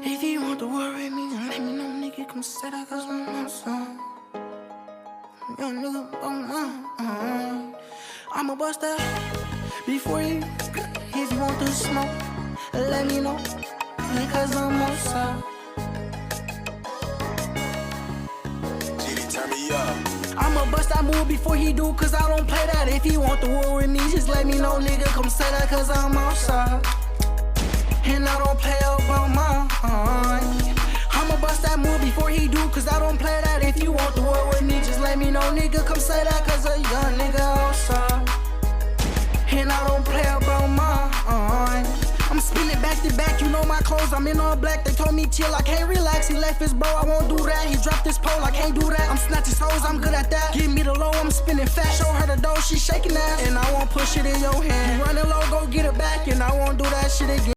If you want to worry me, then let me know, nigga. Come say that, cause I'm on some. Young nigga, I'ma bust that before you. If you want to smoke, let me know, cause I'm on some. Turn me up. I'ma bust that move before he do, cause I don't play that. If he want to war with me, just let me know, nigga. Come say that, cause I'm outside. And I don't play about mine. I'ma bust that move before he do, cause I don't play that. If you want to war with me, just let me know, nigga. Come say that, cause a young nigga outside. And I don't play about mine. I'm spinning back to back, you know my clothes, I'm in all black. They told me chill, I can't relax. He left his bro, I won't do that. He dropped his pole, I can't do that. I'm snatching souls, I'm good at that. Give me the low, I'm spinning fast. Show her the dough, she shaking ass. And I won't push it in your hand. You running low, go get it back. And I won't do that shit again.